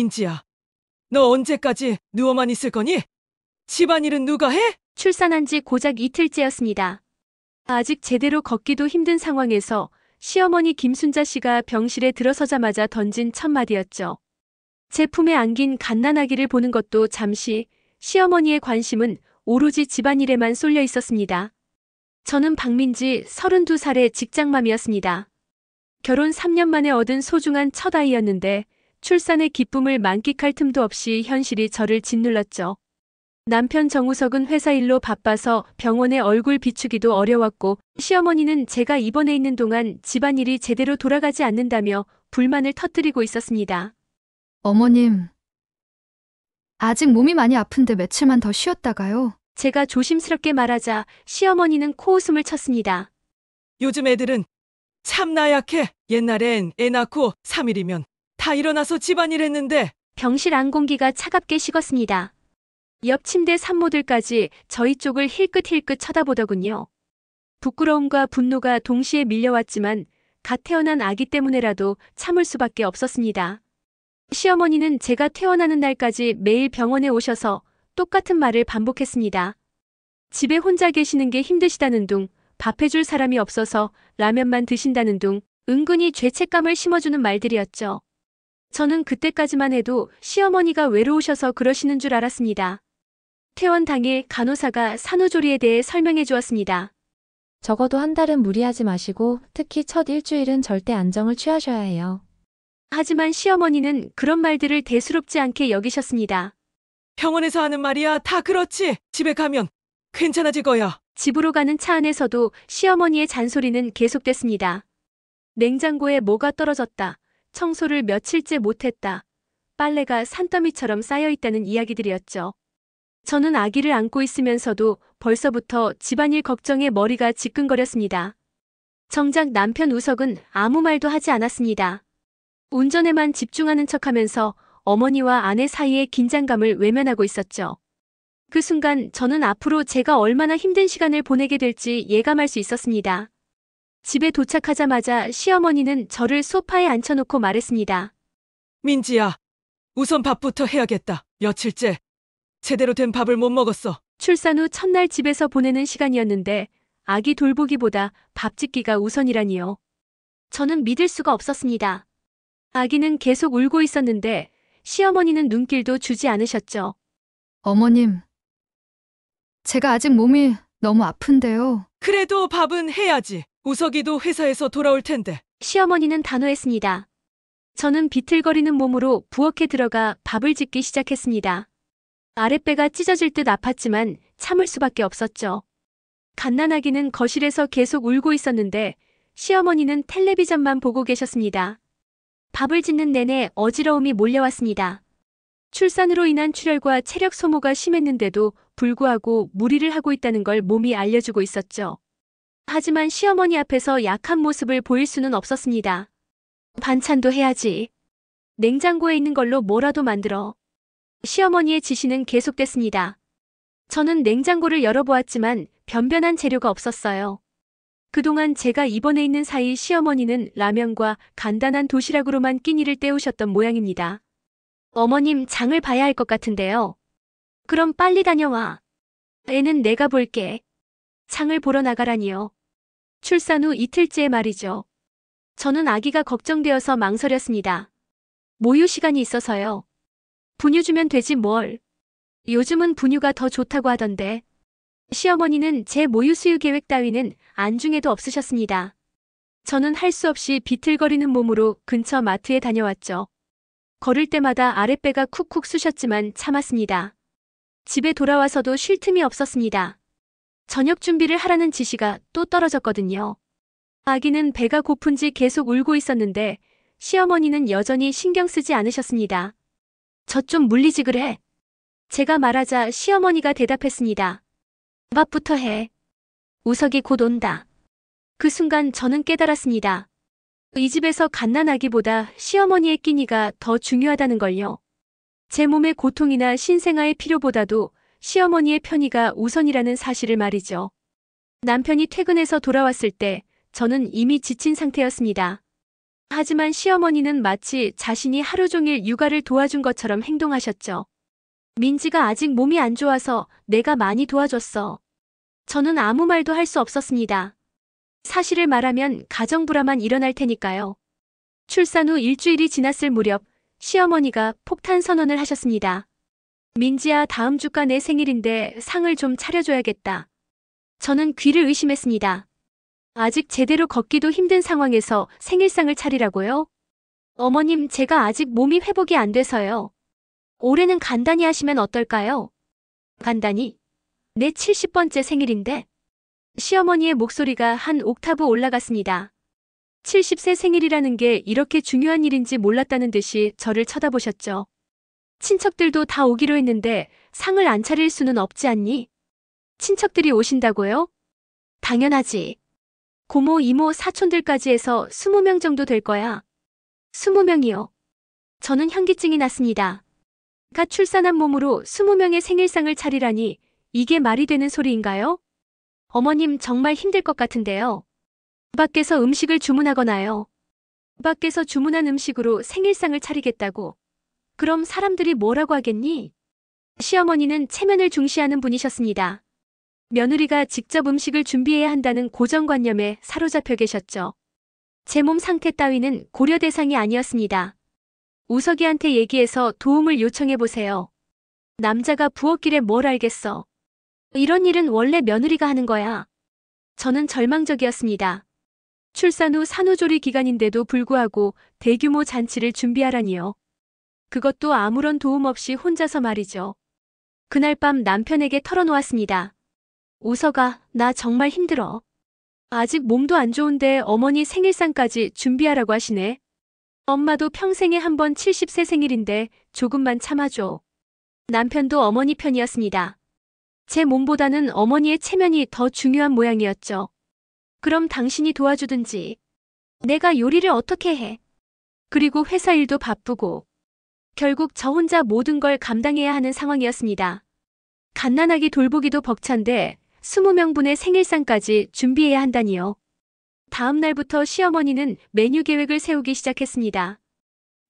민지야, 너 언제까지 누워만 있을 거니? 집안일은 누가 해? 출산한 지 고작 이틀째였습니다. 아직 제대로 걷기도 힘든 상황에서 시어머니 김순자 씨가 병실에 들어서자마자 던진 첫 마디였죠. 제 품에 안긴 갓난아기를 보는 것도 잠시, 시어머니의 관심은 오로지 집안일에만 쏠려 있었습니다. 저는 박민지 32살의 직장맘이었습니다. 결혼 3년 만에 얻은 소중한 첫 아이였는데 출산의 기쁨을 만끽할 틈도 없이 현실이 저를 짓눌렀죠. 남편 정우석은 회사 일로 바빠서 병원에 얼굴 비추기도 어려웠고 시어머니는 제가 입원해 있는 동안 집안일이 제대로 돌아가지 않는다며 불만을 터뜨리고 있었습니다. 어머님, 아직 몸이 많이 아픈데 며칠만 더 쉬었다가요. 제가 조심스럽게 말하자 시어머니는 코웃음을 쳤습니다. 요즘 애들은 참 나약해. 옛날엔 애 낳고 3일이면 다 일어나서 집안일 했는데. 병실 안 공기가 차갑게 식었습니다. 옆 침대 산모들까지 저희 쪽을 힐끗힐끗 쳐다보더군요. 부끄러움과 분노가 동시에 밀려왔지만 갓 태어난 아기 때문에라도 참을 수밖에 없었습니다. 시어머니는 제가 퇴원하는 날까지 매일 병원에 오셔서 똑같은 말을 반복했습니다. 집에 혼자 계시는 게 힘드시다는 둥, 밥해줄 사람이 없어서 라면만 드신다는 둥, 은근히 죄책감을 심어주는 말들이었죠. 저는 그때까지만 해도 시어머니가 외로우셔서 그러시는 줄 알았습니다. 퇴원 당일 간호사가 산후조리에 대해 설명해 주었습니다. 적어도 한 달은 무리하지 마시고 특히 첫 일주일은 절대 안정을 취하셔야 해요. 하지만 시어머니는 그런 말들을 대수롭지 않게 여기셨습니다. 병원에서 하는 말이야. 다 그렇지. 집에 가면 괜찮아질 거야. 집으로 가는 차 안에서도 시어머니의 잔소리는 계속됐습니다. 냉장고에 뭐가 떨어졌다. 청소를 며칠째 못했다. 빨래가 산더미처럼 쌓여있다는 이야기들이었죠. 저는 아기를 안고 있으면서도 벌써부터 집안일 걱정에 머리가 지끈거렸습니다. 정작 남편 우석은 아무 말도 하지 않았습니다. 운전에만 집중하는 척하면서 어머니와 아내 사이의 긴장감을 외면하고 있었죠. 그 순간 저는 앞으로 제가 얼마나 힘든 시간을 보내게 될지 예감할 수 있었습니다. 집에 도착하자마자 시어머니는 저를 소파에 앉혀놓고 말했습니다. 민지야, 우선 밥부터 해야겠다. 며칠째 제대로 된 밥을 못 먹었어. 출산 후 첫날 집에서 보내는 시간이었는데 아기 돌보기보다 밥 짓기가 우선이라니요. 저는 믿을 수가 없었습니다. 아기는 계속 울고 있었는데 시어머니는 눈길도 주지 않으셨죠. 어머님, 제가 아직 몸이 너무 아픈데요. 그래도 밥은 해야지. 우석이도 회사에서 돌아올 텐데. 시어머니는 단호했습니다. 저는 비틀거리는 몸으로 부엌에 들어가 밥을 짓기 시작했습니다. 아랫배가 찢어질 듯 아팠지만 참을 수밖에 없었죠. 갓난아기는 거실에서 계속 울고 있었는데 시어머니는 텔레비전만 보고 계셨습니다. 밥을 짓는 내내 어지러움이 몰려왔습니다. 출산으로 인한 출혈과 체력 소모가 심했는데도 불구하고 무리를 하고 있다는 걸 몸이 알려주고 있었죠. 하지만 시어머니 앞에서 약한 모습을 보일 수는 없었습니다. 반찬도 해야지. 냉장고에 있는 걸로 뭐라도 만들어. 시어머니의 지시는 계속됐습니다. 저는 냉장고를 열어보았지만 변변한 재료가 없었어요. 그동안 제가 입원해 있는 사이 시어머니는 라면과 간단한 도시락으로만 끼니를 때우셨던 모양입니다. 어머님, 장을 봐야 할 것 같은데요. 그럼 빨리 다녀와. 애는 내가 볼게. 장을 보러 나가라니요. 출산 후 이틀째 말이죠. 저는 아기가 걱정되어서 망설였습니다. 모유 시간이 있어서요. 분유 주면 되지 뭘. 요즘은 분유가 더 좋다고 하던데. 시어머니는 제 모유 수유 계획 따위는 안중에도 없으셨습니다. 저는 할 수 없이 비틀거리는 몸으로 근처 마트에 다녀왔죠. 걸을 때마다 아랫배가 쿡쿡 쑤셨지만 참았습니다. 집에 돌아와서도 쉴 틈이 없었습니다. 저녁 준비를 하라는 지시가 또 떨어졌거든요. 아기는 배가 고픈지 계속 울고 있었는데 시어머니는 여전히 신경 쓰지 않으셨습니다. 저 좀 물리지 그래. 제가 말하자 시어머니가 대답했습니다. 밥부터 해. 우석이 곧 온다. 그 순간 저는 깨달았습니다. 이 집에서 갓난아기보다 시어머니의 끼니가 더 중요하다는 걸요. 제 몸의 고통이나 신생아의 필요보다도 시어머니의 편의가 우선이라는 사실을 말이죠. 남편이 퇴근해서 돌아왔을 때 저는 이미 지친 상태였습니다. 하지만 시어머니는 마치 자신이 하루 종일 육아를 도와준 것처럼 행동하셨죠. 민지가 아직 몸이 안 좋아서 내가 많이 도와줬어. 저는 아무 말도 할 수 없었습니다. 사실을 말하면 가정불화만 일어날 테니까요. 출산 후 일주일이 지났을 무렵 시어머니가 폭탄 선언을 하셨습니다. 민지야, 다음 주가 내 생일인데 상을 좀 차려줘야겠다. 저는 귀를 의심했습니다. 아직 제대로 걷기도 힘든 상황에서 생일상을 차리라고요? 어머님, 제가 아직 몸이 회복이 안 돼서요. 올해는 간단히 하시면 어떨까요? 간단히? 내 70번째 생일인데? 시어머니의 목소리가 한 옥타브 올라갔습니다. 70세 생일이라는 게 이렇게 중요한 일인지 몰랐다는 듯이 저를 쳐다보셨죠. 친척들도 다 오기로 했는데 상을 안 차릴 수는 없지 않니? 친척들이 오신다고요? 당연하지. 고모, 이모, 사촌들까지 해서 20명 정도 될 거야. 20명이요. 저는 현기증이 났습니다. 갓 출산한 몸으로 20명의 생일상을 차리라니 이게 말이 되는 소리인가요? 어머님, 정말 힘들 것 같은데요. 밖에서 음식을 주문하거나요. 밖에서 주문한 음식으로 생일상을 차리겠다고. 그럼 사람들이 뭐라고 하겠니? 시어머니는 체면을 중시하는 분이셨습니다. 며느리가 직접 음식을 준비해야 한다는 고정관념에 사로잡혀 계셨죠. 제 몸 상태 따위는 고려 대상이 아니었습니다. 우석이한테 얘기해서 도움을 요청해보세요. 남자가 부엌길에 뭘 알겠어. 이런 일은 원래 며느리가 하는 거야. 저는 절망적이었습니다. 출산 후 산후조리 기간인데도 불구하고 대규모 잔치를 준비하라니요. 그것도 아무런 도움 없이 혼자서 말이죠. 그날 밤 남편에게 털어놓았습니다. 우석아, 나 정말 힘들어. 아직 몸도 안 좋은데 어머니 생일상까지 준비하라고 하시네. 엄마도 평생에 한 번 70세 생일인데 조금만 참아줘. 남편도 어머니 편이었습니다. 제 몸보다는 어머니의 체면이 더 중요한 모양이었죠. 그럼 당신이 도와주든지. 내가 요리를 어떻게 해? 그리고 회사 일도 바쁘고. 결국 저 혼자 모든 걸 감당해야 하는 상황이었습니다. 갓난아기 돌보기도 벅찬데 20명분의 생일상까지 준비해야 한다니요. 다음 날부터 시어머니는 메뉴 계획을 세우기 시작했습니다.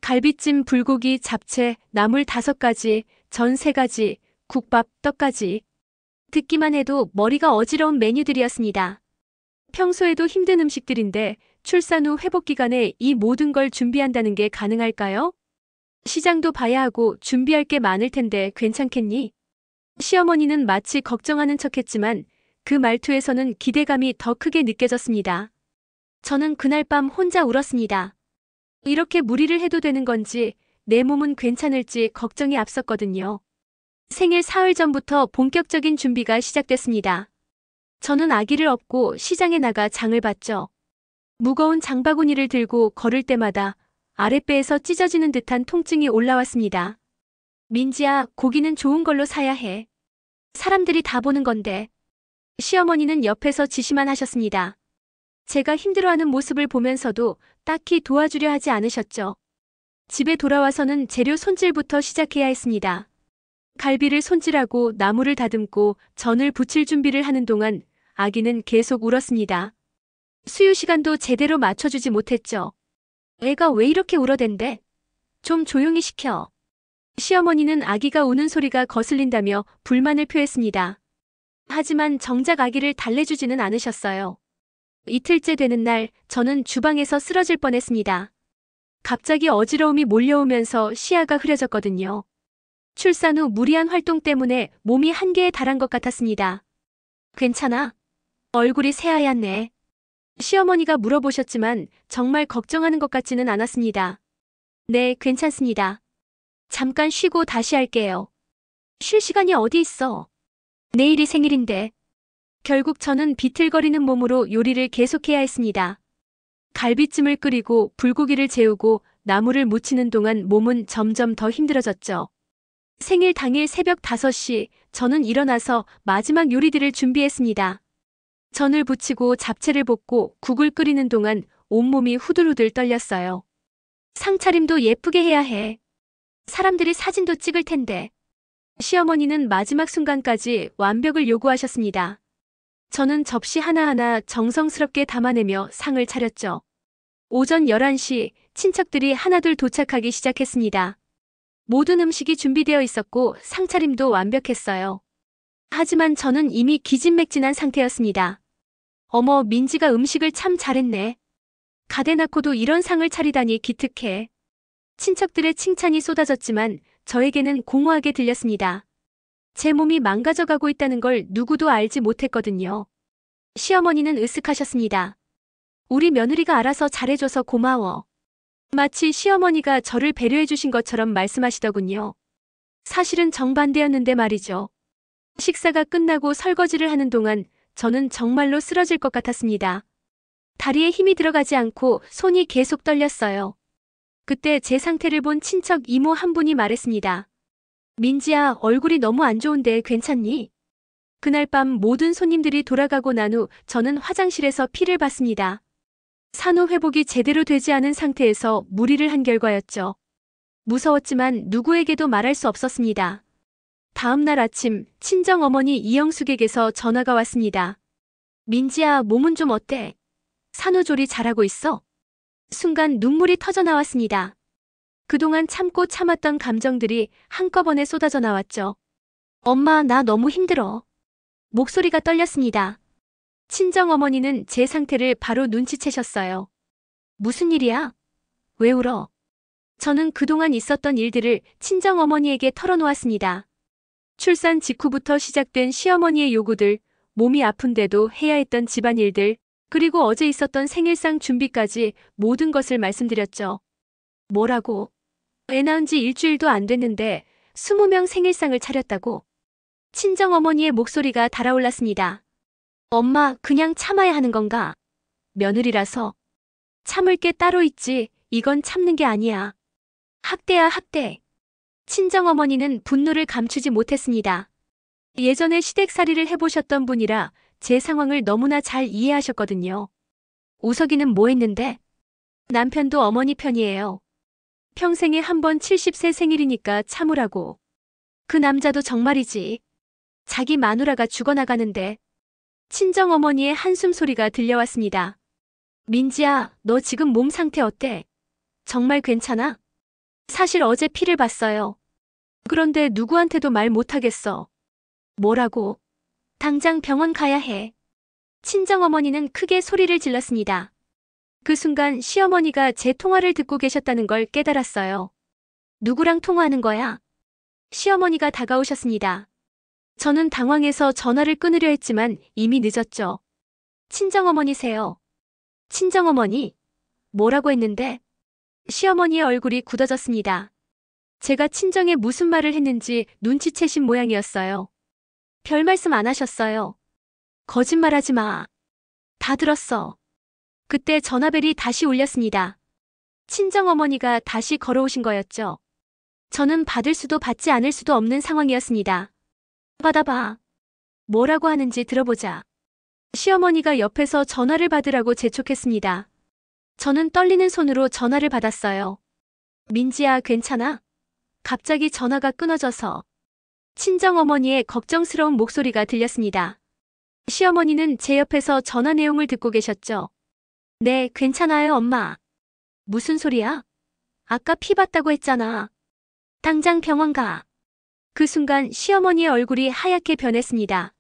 갈비찜, 불고기, 잡채, 나물 5가지, 전 3가지, 국밥, 떡까지. 듣기만 해도 머리가 어지러운 메뉴들이었습니다. 평소에도 힘든 음식들인데 출산 후 회복 기간에 이 모든 걸 준비한다는 게 가능할까요? 시장도 봐야 하고 준비할 게 많을 텐데 괜찮겠니? 시어머니는 마치 걱정하는 척했지만 그 말투에서는 기대감이 더 크게 느껴졌습니다. 저는 그날 밤 혼자 울었습니다. 이렇게 무리를 해도 되는 건지 내 몸은 괜찮을지 걱정이 앞섰거든요. 생일 사흘 전부터 본격적인 준비가 시작됐습니다. 저는 아기를 업고 시장에 나가 장을 봤죠. 무거운 장바구니를 들고 걸을 때마다 아랫배에서 찢어지는 듯한 통증이 올라왔습니다. 민지야, 고기는 좋은 걸로 사야 해. 사람들이 다 보는 건데. 시어머니는 옆에서 지시만 하셨습니다. 제가 힘들어하는 모습을 보면서도 딱히 도와주려 하지 않으셨죠. 집에 돌아와서는 재료 손질부터 시작해야 했습니다. 갈비를 손질하고 나물을 다듬고 전을 부칠 준비를 하는 동안 아기는 계속 울었습니다. 수유 시간도 제대로 맞춰주지 못했죠. 애가 왜 이렇게 울어댄대? 좀 조용히 시켜. 시어머니는 아기가 우는 소리가 거슬린다며 불만을 표했습니다. 하지만 정작 아기를 달래주지는 않으셨어요. 이틀째 되는 날 저는 주방에서 쓰러질 뻔했습니다. 갑자기 어지러움이 몰려오면서 시야가 흐려졌거든요. 출산 후 무리한 활동 때문에 몸이 한계에 달한 것 같았습니다. 괜찮아? 얼굴이 새하얗네. 시어머니가 물어보셨지만 정말 걱정하는 것 같지는 않았습니다. 네, 괜찮습니다. 잠깐 쉬고 다시 할게요. 쉴 시간이 어디 있어? 내일이 생일인데. 결국 저는 비틀거리는 몸으로 요리를 계속해야 했습니다. 갈비찜을 끓이고 불고기를 재우고 나물을 무치는 동안 몸은 점점 더 힘들어졌죠. 생일 당일 새벽 5시 저는 일어나서 마지막 요리들을 준비했습니다. 전을 부치고 잡채를 볶고 국을 끓이는 동안 온몸이 후들후들 떨렸어요. 상차림도 예쁘게 해야 해. 사람들이 사진도 찍을 텐데. 시어머니는 마지막 순간까지 완벽을 요구하셨습니다. 저는 접시 하나하나 정성스럽게 담아내며 상을 차렸죠. 오전 11시 친척들이 하나둘 도착하기 시작했습니다. 모든 음식이 준비되어 있었고 상차림도 완벽했어요. 하지만 저는 이미 기진맥진한 상태였습니다. 어머, 민지가 음식을 참 잘했네. 가대 낳고도 이런 상을 차리다니 기특해. 친척들의 칭찬이 쏟아졌지만 저에게는 공허하게 들렸습니다. 제 몸이 망가져가고 있다는 걸 누구도 알지 못했거든요. 시어머니는 으쓱하셨습니다. 우리 며느리가 알아서 잘해줘서 고마워. 마치 시어머니가 저를 배려해주신 것처럼 말씀하시더군요. 사실은 정반대였는데 말이죠. 식사가 끝나고 설거지를 하는 동안 저는 정말로 쓰러질 것 같았습니다. 다리에 힘이 들어가지 않고 손이 계속 떨렸어요. 그때 제 상태를 본 친척 이모 한 분이 말했습니다. 민지야, 얼굴이 너무 안 좋은데 괜찮니? 그날 밤 모든 손님들이 돌아가고 난 후 저는 화장실에서 피를 봤습니다. 산후 회복이 제대로 되지 않은 상태에서 무리를 한 결과였죠. 무서웠지만 누구에게도 말할 수 없었습니다. 다음 날 아침 친정어머니 이영숙에게서 전화가 왔습니다. 민지야, 몸은 좀 어때? 산후조리 잘하고 있어? 순간 눈물이 터져 나왔습니다. 그동안 참고 참았던 감정들이 한꺼번에 쏟아져 나왔죠. 엄마, 나 너무 힘들어. 목소리가 떨렸습니다. 친정어머니는 제 상태를 바로 눈치채셨어요. 무슨 일이야? 왜 울어? 저는 그동안 있었던 일들을 친정어머니에게 털어놓았습니다. 출산 직후부터 시작된 시어머니의 요구들, 몸이 아픈데도 해야 했던 집안일들, 그리고 어제 있었던 생일상 준비까지 모든 것을 말씀드렸죠. 뭐라고? 애 낳은 지 일주일도 안 됐는데 20명 생일상을 차렸다고? 친정어머니의 목소리가 달아올랐습니다. 엄마, 그냥 참아야 하는 건가? 며느리라서. 참을 게 따로 있지, 이건 참는 게 아니야. 학대야, 학대. 친정어머니는 분노를 감추지 못했습니다. 예전에 시댁살이를 해보셨던 분이라 제 상황을 너무나 잘 이해하셨거든요. 우석이는 뭐 했는데? 남편도 어머니 편이에요. 평생에 한 번 70세 생일이니까 참으라고. 그 남자도 정말이지. 자기 마누라가 죽어나가는데. 친정어머니의 한숨 소리가 들려왔습니다. 민지야, 너 지금 몸 상태 어때? 정말 괜찮아? 사실 어제 피를 봤어요. 그런데 누구한테도 말 못하겠어. 뭐라고? 당장 병원 가야 해. 친정어머니는 크게 소리를 질렀습니다. 그 순간 시어머니가 제 통화를 듣고 계셨다는 걸 깨달았어요. 누구랑 통화하는 거야? 시어머니가 다가오셨습니다. 저는 당황해서 전화를 끊으려 했지만 이미 늦었죠. 친정어머니세요. 친정어머니? 뭐라고 했는데? 시어머니의 얼굴이 굳어졌습니다. 제가 친정에 무슨 말을 했는지 눈치채신 모양이었어요. 별 말씀 안 하셨어요. 거짓말하지 마. 다 들었어. 그때 전화벨이 다시 울렸습니다. 친정어머니가 다시 걸어오신 거였죠. 저는 받을 수도 받지 않을 수도 없는 상황이었습니다. 받아봐. 뭐라고 하는지 들어보자. 시어머니가 옆에서 전화를 받으라고 재촉했습니다. 저는 떨리는 손으로 전화를 받았어요. 민지야, 괜찮아? 갑자기 전화가 끊어져서 친정어머니의 걱정스러운 목소리가 들렸습니다. 시어머니는 제 옆에서 전화 내용을 듣고 계셨죠. 네, 괜찮아요, 엄마. 무슨 소리야? 아까 피 봤다고 했잖아. 당장 병원 가. 그 순간 시어머니의 얼굴이 하얗게 변했습니다.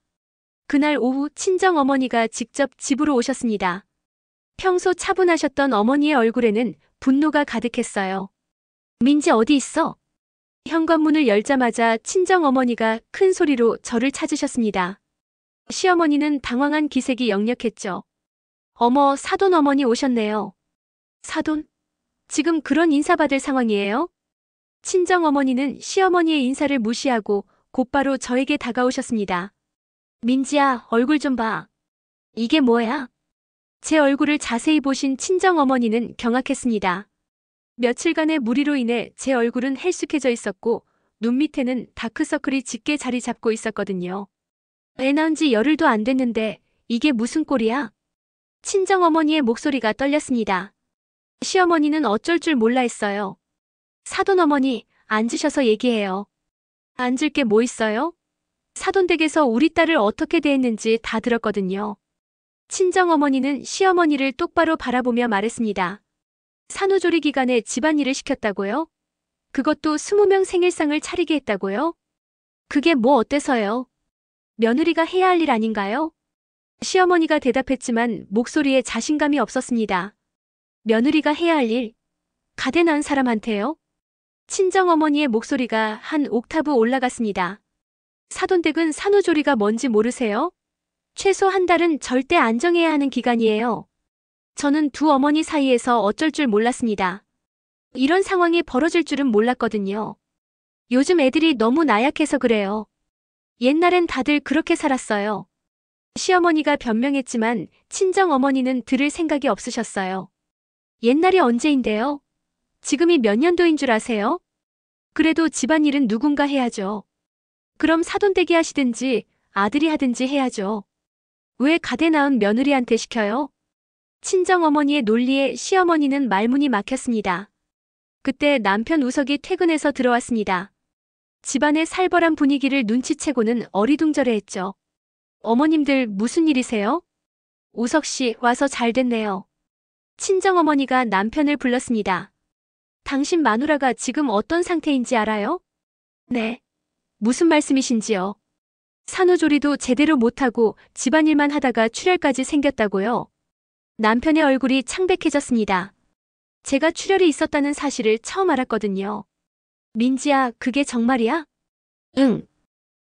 그날 오후 친정어머니가 직접 집으로 오셨습니다. 평소 차분하셨던 어머니의 얼굴에는 분노가 가득했어요. 민지 어디 있어? 현관문을 열자마자 친정어머니가 큰 소리로 저를 찾으셨습니다. 시어머니는 당황한 기색이 역력했죠. 어머, 사돈 어머니 오셨네요. 사돈? 지금 그런 인사받을 상황이에요? 친정어머니는 시어머니의 인사를 무시하고 곧바로 저에게 다가오셨습니다. 민지야, 얼굴 좀 봐. 이게 뭐야? 제 얼굴을 자세히 보신 친정어머니는 경악했습니다. 며칠간의 무리로 인해 제 얼굴은 헬쑥해져 있었고 눈 밑에는 다크서클이 짙게 자리 잡고 있었거든요. 애 낳은 지 열흘도 안 됐는데 이게 무슨 꼴이야? 친정어머니의 목소리가 떨렸습니다. 시어머니는 어쩔 줄 몰라 했어요. 사돈어머니, 앉으셔서 얘기해요. 앉을 게 뭐 있어요? 사돈댁에서 우리 딸을 어떻게 대했는지 다 들었거든요. 친정어머니는 시어머니를 똑바로 바라보며 말했습니다. 산후조리 기간에 집안일을 시켰다고요? 그것도 20명 생일상을 차리게 했다고요? 그게 뭐 어때서요? 며느리가 해야 할 일 아닌가요? 시어머니가 대답했지만 목소리에 자신감이 없었습니다. 며느리가 해야 할 일? 가대 낳은 사람한테요? 친정어머니의 목소리가 한 옥타브 올라갔습니다. 사돈댁은 산후조리가 뭔지 모르세요? 최소 한 달은 절대 안정해야 하는 기간이에요. 저는 두 어머니 사이에서 어쩔 줄 몰랐습니다. 이런 상황이 벌어질 줄은 몰랐거든요. 요즘 애들이 너무 나약해서 그래요. 옛날엔 다들 그렇게 살았어요. 시어머니가 변명했지만 친정어머니는 들을 생각이 없으셨어요. 옛날이 언제인데요? 지금이 몇 년도인 줄 아세요? 그래도 집안일은 누군가 해야죠. 그럼 사돈댁이 하시든지 아들이 하든지 해야죠. 왜 가대 낳은 며느리한테 시켜요? 친정어머니의 논리에 시어머니는 말문이 막혔습니다. 그때 남편 우석이 퇴근해서 들어왔습니다. 집안의 살벌한 분위기를 눈치채고는 어리둥절해했죠. 어머님들 무슨 일이세요? 우석 씨 와서 잘 됐네요. 친정어머니가 남편을 불렀습니다. 당신 마누라가 지금 어떤 상태인지 알아요? 네. 무슨 말씀이신지요? 산후조리도 제대로 못하고 집안일만 하다가 출혈까지 생겼다고요? 남편의 얼굴이 창백해졌습니다. 제가 출혈이 있었다는 사실을 처음 알았거든요. 민지야, 그게 정말이야? 응.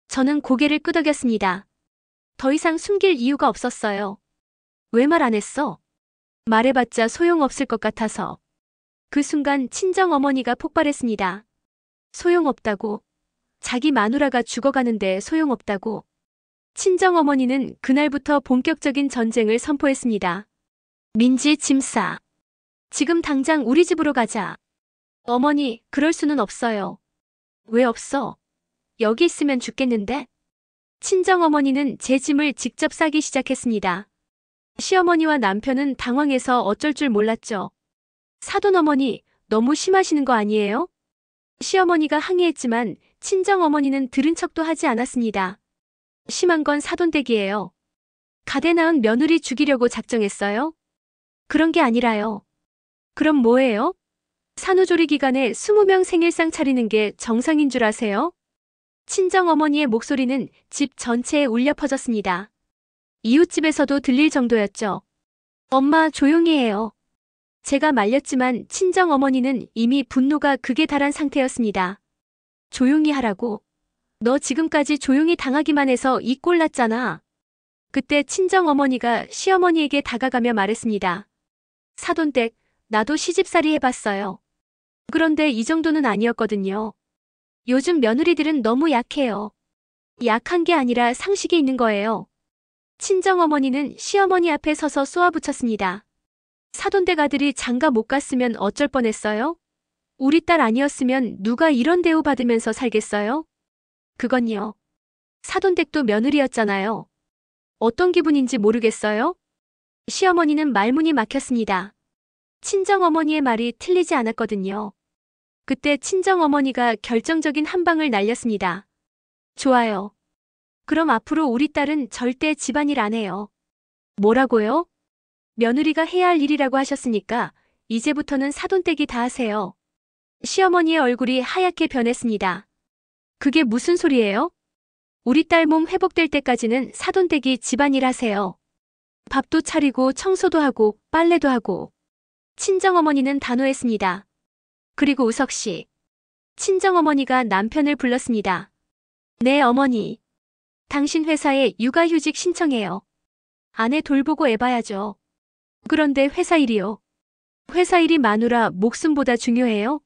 저는 고개를 끄덕였습니다. 더 이상 숨길 이유가 없었어요. 왜 말 안 했어? 말해봤자 소용없을 것 같아서. 그 순간 친정어머니가 폭발했습니다. 소용없다고. 자기 마누라가 죽어가는데 소용없다고. 친정어머니는 그날부터 본격적인 전쟁을 선포했습니다. 민지, 짐 싸. 지금 당장 우리 집으로 가자. 어머니, 그럴 수는 없어요. 왜 없어? 여기 있으면 죽겠는데? 친정어머니는 제 짐을 직접 싸기 시작했습니다. 시어머니와 남편은 당황해서 어쩔 줄 몰랐죠. 사돈어머니, 너무 심하시는 거 아니에요? 시어머니가 항의했지만 친정어머니는 들은 척도 하지 않았습니다. 심한 건 사돈댁이에요. 가대 낳은 며느리 죽이려고 작정했어요? 그런 게 아니라요. 그럼 뭐예요? 산후조리 기간에 20명 생일상 차리는 게 정상인 줄 아세요? 친정어머니의 목소리는 집 전체에 울려 퍼졌습니다. 이웃집에서도 들릴 정도였죠. 엄마, 조용히 해요. 제가 말렸지만 친정어머니는 이미 분노가 극에 달한 상태였습니다. 조용히 하라고. 너 지금까지 조용히 당하기만 해서 이 꼴 났잖아. 그때 친정어머니가 시어머니에게 다가가며 말했습니다. 사돈댁, 나도 시집살이 해봤어요. 그런데 이 정도는 아니었거든요. 요즘 며느리들은 너무 약해요. 약한 게 아니라 상식이 있는 거예요. 친정어머니는 시어머니 앞에 서서 쏘아붙였습니다. 사돈댁 아들이 장가 못 갔으면 어쩔 뻔했어요? 우리 딸 아니었으면 누가 이런 대우 받으면서 살겠어요? 그건요. 사돈댁도 며느리였잖아요. 어떤 기분인지 모르겠어요? 시어머니는 말문이 막혔습니다. 친정어머니의 말이 틀리지 않았거든요. 그때 친정어머니가 결정적인 한 방을 날렸습니다. 좋아요. 그럼 앞으로 우리 딸은 절대 집안일 안 해요. 뭐라고요? 며느리가 해야 할 일이라고 하셨으니까 이제부터는 사돈댁이 다 하세요. 시어머니의 얼굴이 하얗게 변했습니다. 그게 무슨 소리예요? 우리 딸 몸 회복될 때까지는 사돈댁이 집안일 하세요. 밥도 차리고 청소도 하고 빨래도 하고. 친정어머니는 단호했습니다. 그리고 우석 씨. 친정어머니가 남편을 불렀습니다. 네, 어머니. 당신 회사에 육아휴직 신청해요. 아내 돌보고 애봐야죠. 그런데 회사 일이요. 회사 일이 마누라 목숨보다 중요해요?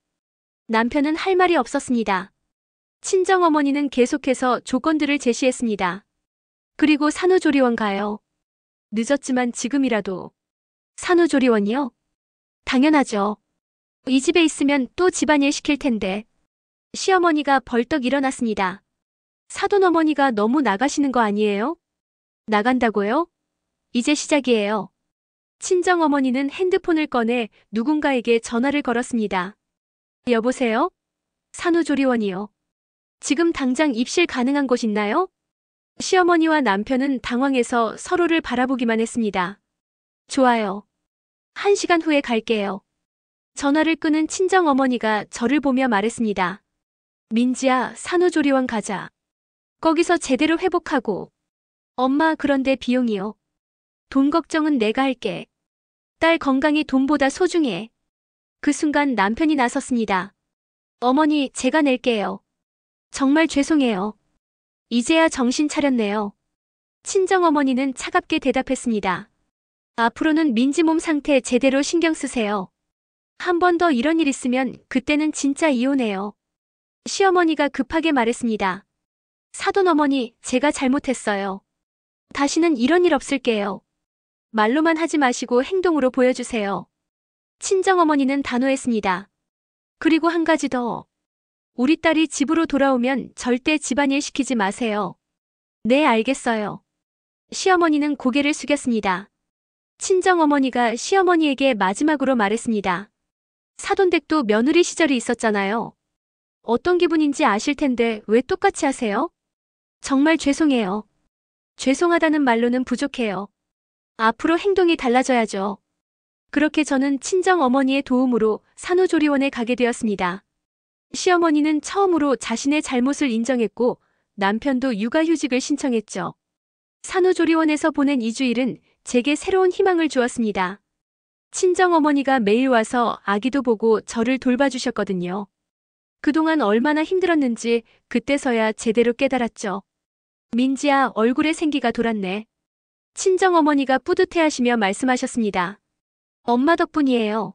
남편은 할 말이 없었습니다. 친정어머니는 계속해서 조건들을 제시했습니다. 그리고 산후조리원 가요. 늦었지만 지금이라도. 산후조리원이요? 당연하죠. 이 집에 있으면 또 집안일 시킬 텐데. 시어머니가 벌떡 일어났습니다. 사돈어머니가 너무 나가시는 거 아니에요? 나간다고요? 이제 시작이에요. 친정어머니는 핸드폰을 꺼내 누군가에게 전화를 걸었습니다. 여보세요? 산후조리원이요. 지금 당장 입실 가능한 곳 있나요? 시어머니와 남편은 당황해서 서로를 바라보기만 했습니다. 좋아요. 1시간 후에 갈게요. 전화를 끊은 친정어머니가 저를 보며 말했습니다. 민지야, 산후조리원 가자. 거기서 제대로 회복하고. 엄마, 그런데 비용이요. 돈 걱정은 내가 할게. 딸 건강이 돈보다 소중해. 그 순간 남편이 나섰습니다. 어머니, 제가 낼게요. 정말 죄송해요. 이제야 정신 차렸네요. 친정어머니는 차갑게 대답했습니다. 앞으로는 민지 몸 상태 제대로 신경 쓰세요. 한 번 더 이런 일 있으면 그때는 진짜 이혼해요. 시어머니가 급하게 말했습니다. 사돈어머니, 제가 잘못했어요. 다시는 이런 일 없을게요. 말로만 하지 마시고 행동으로 보여주세요. 친정어머니는 단호했습니다. 그리고 한 가지 더. 우리 딸이 집으로 돌아오면 절대 집안일 시키지 마세요. 네, 알겠어요. 시어머니는 고개를 숙였습니다. 친정어머니가 시어머니에게 마지막으로 말했습니다. 사돈댁도 며느리 시절이 있었잖아요. 어떤 기분인지 아실 텐데 왜 똑같이 하세요? 정말 죄송해요. 죄송하다는 말로는 부족해요. 앞으로 행동이 달라져야죠. 그렇게 저는 친정어머니의 도움으로 산후조리원에 가게 되었습니다. 시어머니는 처음으로 자신의 잘못을 인정했고 남편도 육아휴직을 신청했죠. 산후조리원에서 보낸 2주일은 제게 새로운 희망을 주었습니다. 친정어머니가 매일 와서 아기도 보고 저를 돌봐주셨거든요. 그동안 얼마나 힘들었는지 그때서야 제대로 깨달았죠. 민지야, 얼굴에 생기가 돌았네. 친정어머니가 뿌듯해하시며 말씀하셨습니다. 엄마 덕분이에요.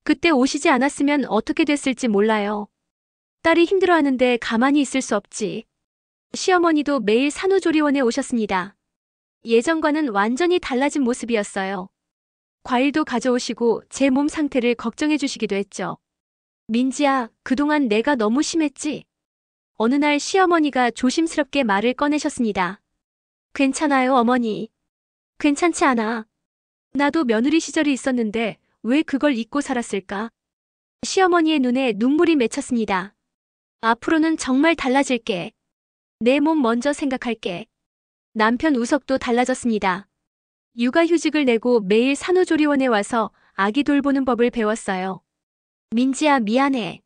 그때 오시지 않았으면 어떻게 됐을지 몰라요. 딸이 힘들어하는데 가만히 있을 수 없지. 시어머니도 매일 산후조리원에 오셨습니다. 예전과는 완전히 달라진 모습이었어요. 과일도 가져오시고 제 몸 상태를 걱정해 주시기도 했죠. 민지야, 그동안 내가 너무 심했지? 어느 날 시어머니가 조심스럽게 말을 꺼내셨습니다. 괜찮아요, 어머니. 괜찮지 않아. 나도 며느리 시절이 있었는데 왜 그걸 잊고 살았을까? 시어머니의 눈에 눈물이 맺혔습니다. 앞으로는 정말 달라질게. 내 몸 먼저 생각할게. 남편 우석도 달라졌습니다. 육아휴직을 내고 매일 산후조리원에 와서 아기 돌보는 법을 배웠어요. 민지야, 미안해.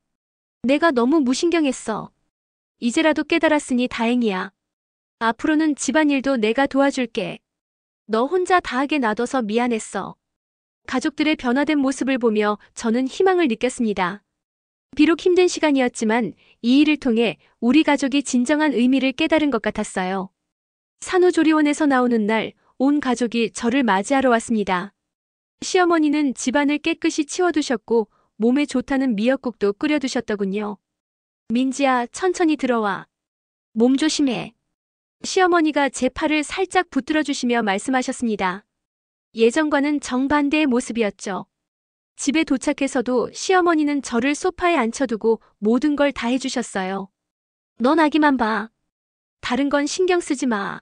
내가 너무 무신경했어. 이제라도 깨달았으니 다행이야. 앞으로는 집안일도 내가 도와줄게. 너 혼자 다 하게 놔둬서 미안했어. 가족들의 변화된 모습을 보며 저는 희망을 느꼈습니다. 비록 힘든 시간이었지만 이 일을 통해 우리 가족이 진정한 의미를 깨달은 것 같았어요. 산후조리원에서 나오는 날 온 가족이 저를 맞이하러 왔습니다. 시어머니는 집안을 깨끗이 치워두셨고 몸에 좋다는 미역국도 끓여두셨더군요. 민지야, 천천히 들어와. 몸 조심해. 시어머니가 제 팔을 살짝 붙들어 주시며 말씀하셨습니다. 예전과는 정반대의 모습이었죠. 집에 도착해서도 시어머니는 저를 소파에 앉혀두고 모든 걸 다 해주셨어요. 넌 아기만 봐. 다른 건 신경 쓰지 마.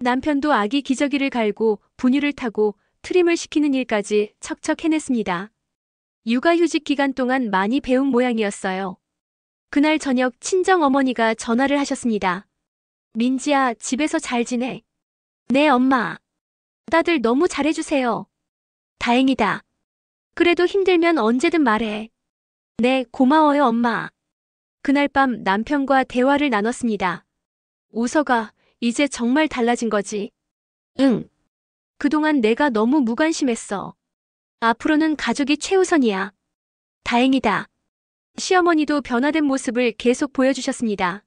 남편도 아기 기저귀를 갈고 분유를 타고 트림을 시키는 일까지 척척 해냈습니다. 육아휴직 기간 동안 많이 배운 모양이었어요. 그날 저녁 친정어머니가 전화를 하셨습니다. 민지야, 집에서 잘 지내? 네, 엄마. 다들 너무 잘해주세요. 다행이다. 그래도 힘들면 언제든 말해. 네, 고마워요, 엄마. 그날 밤 남편과 대화를 나눴습니다. 우석아, 이제 정말 달라진 거지? 응. 그동안 내가 너무 무관심했어. 앞으로는 가족이 최우선이야. 다행이다. 시어머니도 변화된 모습을 계속 보여주셨습니다.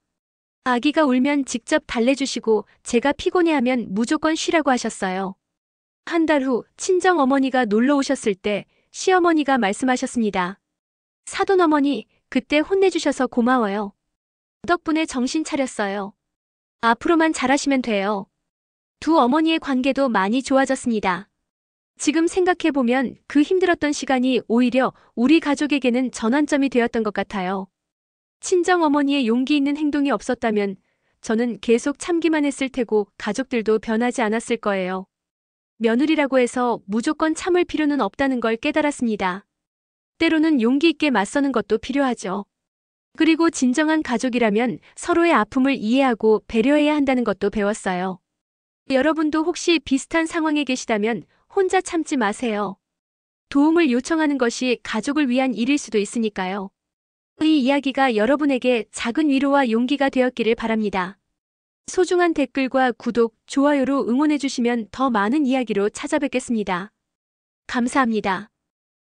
아기가 울면 직접 달래주시고 제가 피곤해하면 무조건 쉬라고 하셨어요. 한 달 후 친정어머니가 놀러 오셨을 때 시어머니가 말씀하셨습니다. 사돈어머니, 그때 혼내주셔서 고마워요. 덕분에 정신 차렸어요. 앞으로만 잘하시면 돼요. 두 어머니의 관계도 많이 좋아졌습니다. 지금 생각해보면 그 힘들었던 시간이 오히려 우리 가족에게는 전환점이 되었던 것 같아요. 친정어머니의 용기 있는 행동이 없었다면 저는 계속 참기만 했을 테고 가족들도 변하지 않았을 거예요. 며느리라고 해서 무조건 참을 필요는 없다는 걸 깨달았습니다. 때로는 용기 있게 맞서는 것도 필요하죠. 그리고 진정한 가족이라면 서로의 아픔을 이해하고 배려해야 한다는 것도 배웠어요. 여러분도 혹시 비슷한 상황에 계시다면 혼자 참지 마세요. 도움을 요청하는 것이 가족을 위한 일일 수도 있으니까요. 이 이야기가 여러분에게 작은 위로와 용기가 되었기를 바랍니다. 소중한 댓글과 구독, 좋아요로 응원해주시면 더 많은 이야기로 찾아뵙겠습니다. 감사합니다.